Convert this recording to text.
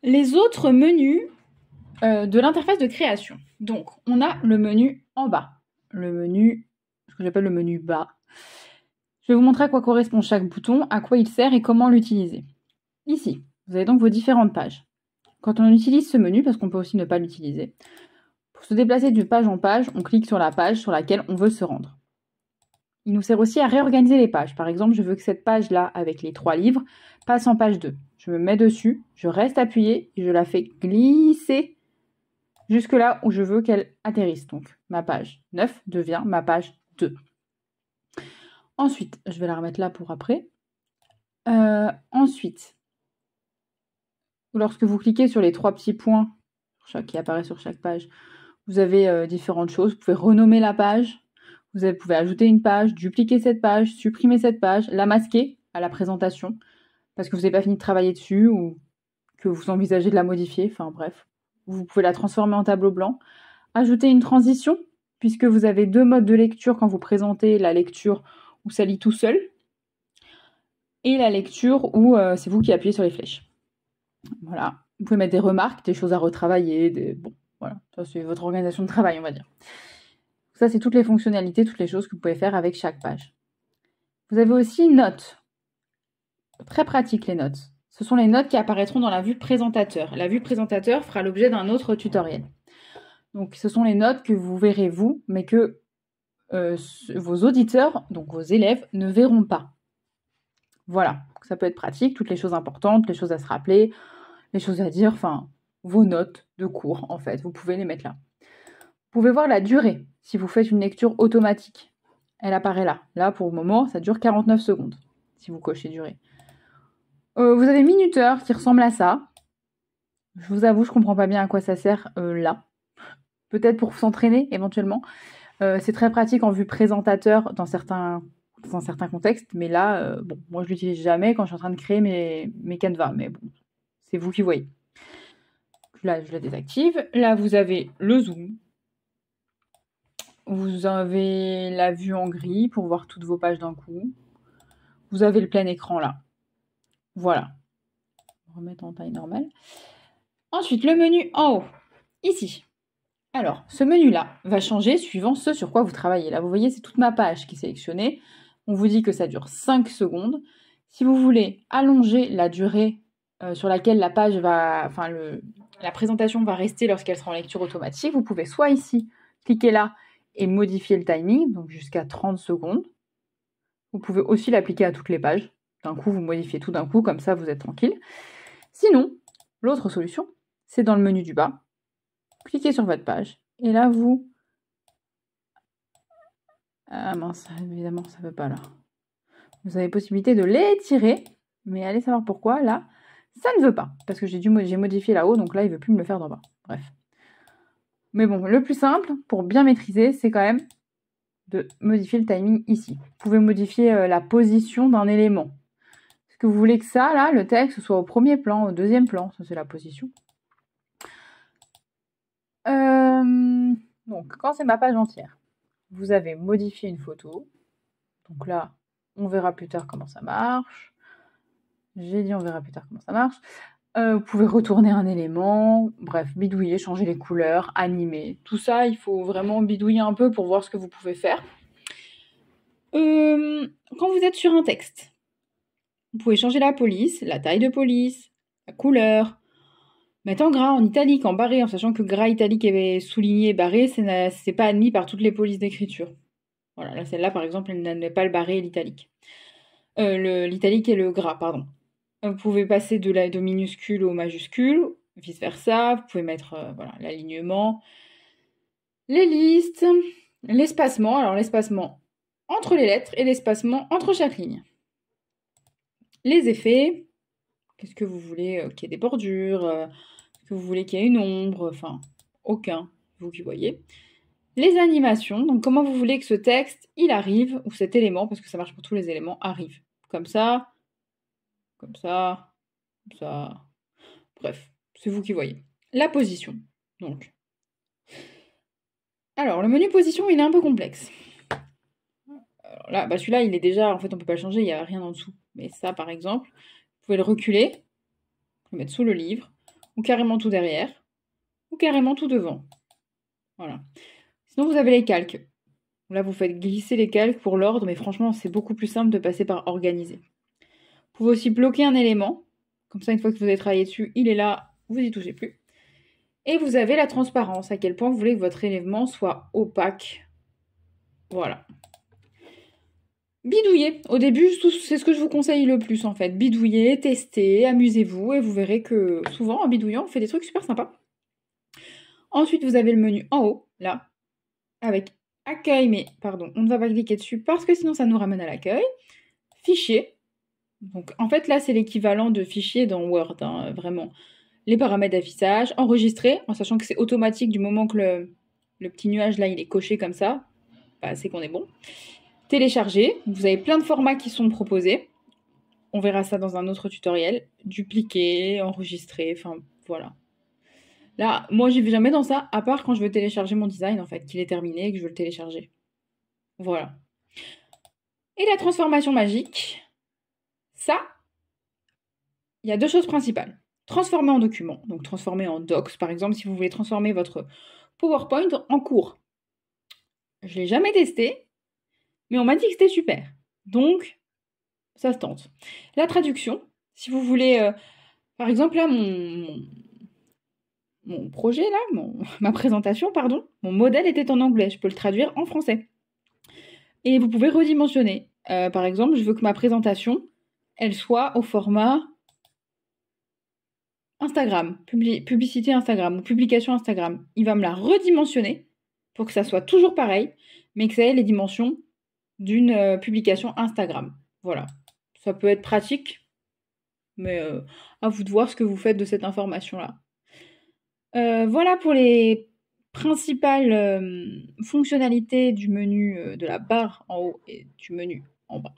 Les autres menus de l'interface de création. Donc, on a le menu en bas, le menu, ce que j'appelle le menu bas. Je vais vous montrer à quoi correspond chaque bouton, à quoi il sert et comment l'utiliser. Ici, vous avez donc vos différentes pages. Quand on utilise ce menu, parce qu'on peut aussi ne pas l'utiliser, pour se déplacer de page en page, on clique sur la page sur laquelle on veut se rendre. Il nous sert aussi à réorganiser les pages. Par exemple, je veux que cette page-là, avec les 3 livres, passe en page 2. Je me mets dessus, je reste appuyée et je la fais glisser jusque là où je veux qu'elle atterrisse. Donc, ma page 9 devient ma page 2. Ensuite, je vais la remettre là pour après. Ensuite, lorsque vous cliquez sur les 3 petits points qui apparaissent sur chaque page, vous avez différentes choses. Vous pouvez renommer la page. Vous pouvez ajouter une page, dupliquer cette page, supprimer cette page, la masquer à la présentation parce que vous n'avez pas fini de travailler dessus ou que vous envisagez de la modifier. Enfin bref, vous pouvez la transformer en tableau blanc. Ajouter une transition puisque vous avez 2 modes de lecture quand vous présentez la lecture où ça lit tout seul et la lecture où c'est vous qui appuyez sur les flèches. Voilà. Vous pouvez mettre des remarques, des choses à retravailler, bon, voilà. Ça, c'est votre organisation de travail, on va dire. Ça, c'est toutes les fonctionnalités, toutes les choses que vous pouvez faire avec chaque page. Vous avez aussi notes. Très pratique, les notes. Ce sont les notes qui apparaîtront dans la vue présentateur. La vue présentateur fera l'objet d'un autre tutoriel. Donc, ce sont les notes que vous verrez vous, mais que vos auditeurs, donc vos élèves, ne verront pas. Voilà, ça peut être pratique, toutes les choses importantes, les choses à se rappeler, les choses à dire, enfin, vos notes de cours, en fait, vous pouvez les mettre là. Vous pouvez voir la durée, si vous faites une lecture automatique. Elle apparaît là. Là, pour le moment, ça dure 49 secondes, si vous cochez durée. Vous avez minuteur qui ressemble à ça. Je vous avoue, je ne comprends pas bien à quoi ça sert là. Peut-être pour s'entraîner, éventuellement. C'est très pratique en vue présentateur dans certains contextes, mais là, bon, moi je l'utilise jamais quand je suis en train de créer mes canevas, mais bon, c'est vous qui voyez. Là, je la désactive. Là, vous avez le zoom. Vous avez la vue en gris pour voir toutes vos pages d'un coup. Vous avez le plein écran là. Voilà. On va remettre en taille normale. Ensuite, le menu en haut, ici. Alors, ce menu-là va changer suivant ce sur quoi vous travaillez. Là, vous voyez, c'est toute ma page qui est sélectionnée. On vous dit que ça dure 5 secondes. Si vous voulez allonger la durée sur laquelle la page va, la présentation va rester lorsqu'elle sera en lecture automatique, vous pouvez soit ici, cliquer là et modifier le timing, donc jusqu'à 30 secondes. Vous pouvez aussi l'appliquer à toutes les pages. D'un coup, vous modifiez tout d'un coup, comme ça, vous êtes tranquille. Sinon, l'autre solution, c'est dans le menu du bas. Cliquez sur votre page. Et là, vous... Ah mince, évidemment, ça ne veut pas là. Vous avez possibilité de l'étirer, mais allez savoir pourquoi. Là, ça ne veut pas, parce que j'ai modifié là-haut, donc là, il ne veut plus me le faire d'en bas. Bref. Mais bon, le plus simple, pour bien maîtriser, c'est quand même de modifier le timing ici. Vous pouvez modifier la position d'un élément. Est-ce que vous voulez que ça, là, le texte, soit au premier plan, au deuxième plan? Ça, c'est la position. Donc, quand c'est ma page entière, vous avez modifié une photo. Donc là, on verra plus tard comment ça marche. J'ai dit on verra plus tard comment ça marche. Vous pouvez retourner un élément. Bref, bidouiller, changer les couleurs, animer. Tout ça, il faut vraiment bidouiller un peu pour voir ce que vous pouvez faire. Quand vous êtes sur un texte, vous pouvez changer la police, la taille de police, la couleur, mettre en gras, en italique, en barré, en sachant que gras, italique et souligné, barré, c'est pas admis par toutes les polices d'écriture. Voilà, là, celle-là, par exemple, elle n'admet pas le barré et l'italique. L'italique et le gras, pardon. Vous pouvez passer de minuscule au majuscule, vice-versa. Vous pouvez mettre voilà, l'alignement, les listes, l'espacement. Alors, l'espacement entre les lettres et l'espacement entre chaque ligne. Les effets. Qu'est-ce que vous voulez qu'il y ait des bordures? Est-ce que vous voulez qu'il y ait une ombre? Enfin, aucun, vous qui voyez. Les animations. Donc, comment vous voulez que ce texte, il arrive, ou cet élément, parce que ça marche pour tous les éléments, arrive. Comme ça, comme ça, comme ça. Bref, c'est vous qui voyez. La position, donc. Alors, le menu position, il est un peu complexe. Alors là, bah celui-là, il est déjà... En fait, on ne peut pas le changer, il n'y a rien en dessous. Mais ça, par exemple, vous pouvez le reculer, vous le mettre sous le livre, ou carrément tout derrière, ou carrément tout devant. Voilà. Sinon, vous avez les calques. Là, vous faites glisser les calques pour l'ordre, mais franchement, c'est beaucoup plus simple de passer par organiser. Vous pouvez aussi bloquer un élément. Comme ça, une fois que vous avez travaillé dessus, il est là, vous n'y touchez plus. Et vous avez la transparence, à quel point vous voulez que votre élément soit opaque. Voilà. Bidouillez. Au début, c'est ce que je vous conseille le plus en fait. Bidouillez, testez, amusez-vous et vous verrez que souvent en bidouillant, on fait des trucs super sympas. Ensuite, vous avez le menu en haut, là, avec accueil, mais pardon, on ne va pas cliquer dessus parce que sinon ça nous ramène à l'accueil. Fichier. Donc en fait là, c'est l'équivalent de fichier dans Word, hein, vraiment. Les paramètres d'affichage, enregistrer, en sachant que c'est automatique du moment que le petit nuage là, il est coché comme ça, bah, c'est qu'on est bon. Télécharger, vous avez plein de formats qui sont proposés. On verra ça dans un autre tutoriel. Dupliquer, enregistrer, enfin voilà. Là, moi j'y vais jamais dans ça, à part quand je veux télécharger mon design en fait, qu'il est terminé et que je veux le télécharger. Voilà. Et la transformation magique, ça, il y a deux choses principales. Transformer en document, donc transformer en docs par exemple, si vous voulez transformer votre PowerPoint en cours. Je ne l'ai jamais testé, mais on m'a dit que c'était super. Donc, ça se tente. La traduction, si vous voulez, par exemple là, mon projet là, ma présentation, pardon, mon modèle était en anglais, je peux le traduire en français. Et vous pouvez redimensionner. Par exemple, je veux que ma présentation, elle soit au format Instagram, publicité Instagram ou publication Instagram. Il va me la redimensionner pour que ça soit toujours pareil, mais que ça ait les dimensions d'une publication Instagram. Voilà. Ça peut être pratique, mais à vous de voir ce que vous faites de cette information-là. Voilà pour les principales fonctionnalités du menu de la barre en haut et du menu en bas.